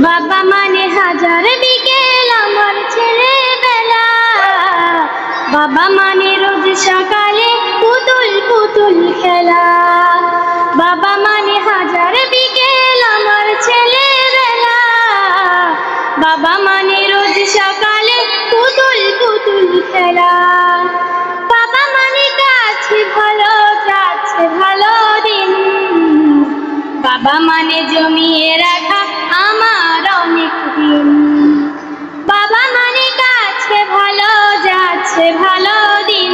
বাবা মানে হাজার বিকেল আমার ছেলেবেলা, বাবা মানে রোজ সকালে পুতুল পুতুল খেলা। বাবা মানে হাজার বিকেল আমার ছেলেবেলা, বাবা মানে রোজ সকালে পুতুল পুতুল খেলা। বাবা মানে কাছে ভালো যাচ্ছে ভালো দিন, বাবা মানে জমিয়ে রাখা আমার অনেক দিন। বাবা মানে কাছে ভালো যাচ্ছে ভালো দিন,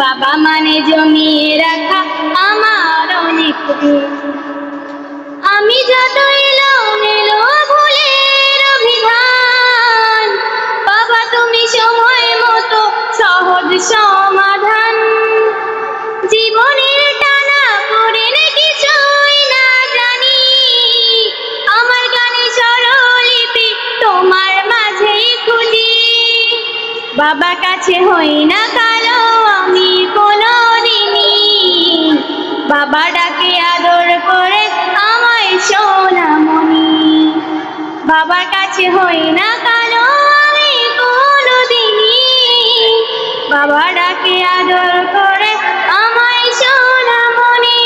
বাবা মানে জমিয়ে রাখা আমার অনেক দিন। আমি যত এলো ভুলের অভিধান, বাবা তুমি সময় মতো সহজ সমাধান। জীবনের টানা পড়েন কিছুই না জানি, আমার গানে স্বরলিপি তোমার মাঝেই খুঁজি। বাবা কাছে হই না কালো আমি কোনোদিনই, বাবা ডাকে আদর করে আমায় সোনামণি। বাবার কাছে হই না কালো আমি কোনোদিনই, বাবা ডাকে আদর করে আমায় সোনামণি।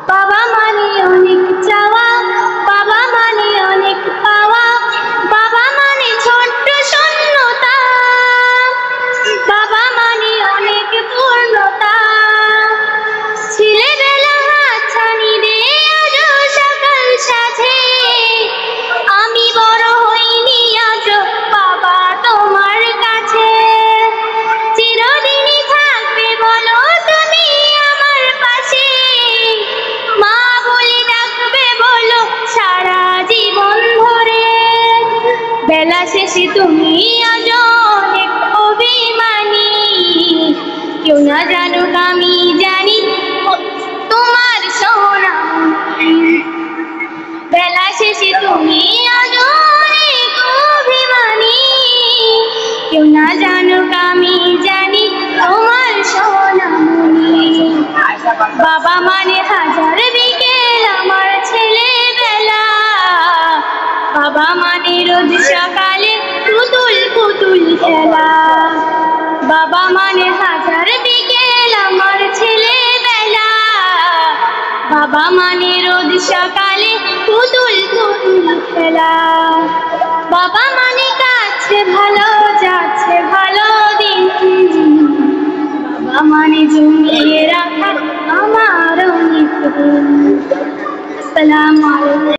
বাবা মানে অনেক চাওয়া, বাবা মানে অনেক পাওয়া, বাবা মানে ছোট্ট শূন্যতা, বাবা মানে অনেক পূর্ণতা। ছেলেবেলা হাতছানি দে আজও সকাল সাথে, আমি বড় হইনি আজও বাবা তোমার কাছে। চিরদিনই থাকবে বলো তুমি আমার পাশে, মা বলে ডাকবে বলো সারা জীবন ধরে। বেলা শেষে তুমি আজ অনেক অভিমানী, কেউ না জানুক আমি জানি তোমার সোনামণি। বেলা শেষে তুমি আজ অনেক অভিমানী, কেউ না জানুক আমি জানি তোমার সোনামণি। বাবা মানে হাজার বিকেল আমার ছেলেবেলা, বাবা মানে রোজ সকালে পুতুল পুতুল খেলা। বাবা মানে হাজার বিকেল আমার ছেলেবেলা, বাবা মানে রোজ সকালে পুতুল পুতুল খেলা। বাবা মানে কাছে ভালো যাচ্ছে ভালো দিন, বাবা মানে জমিয়ে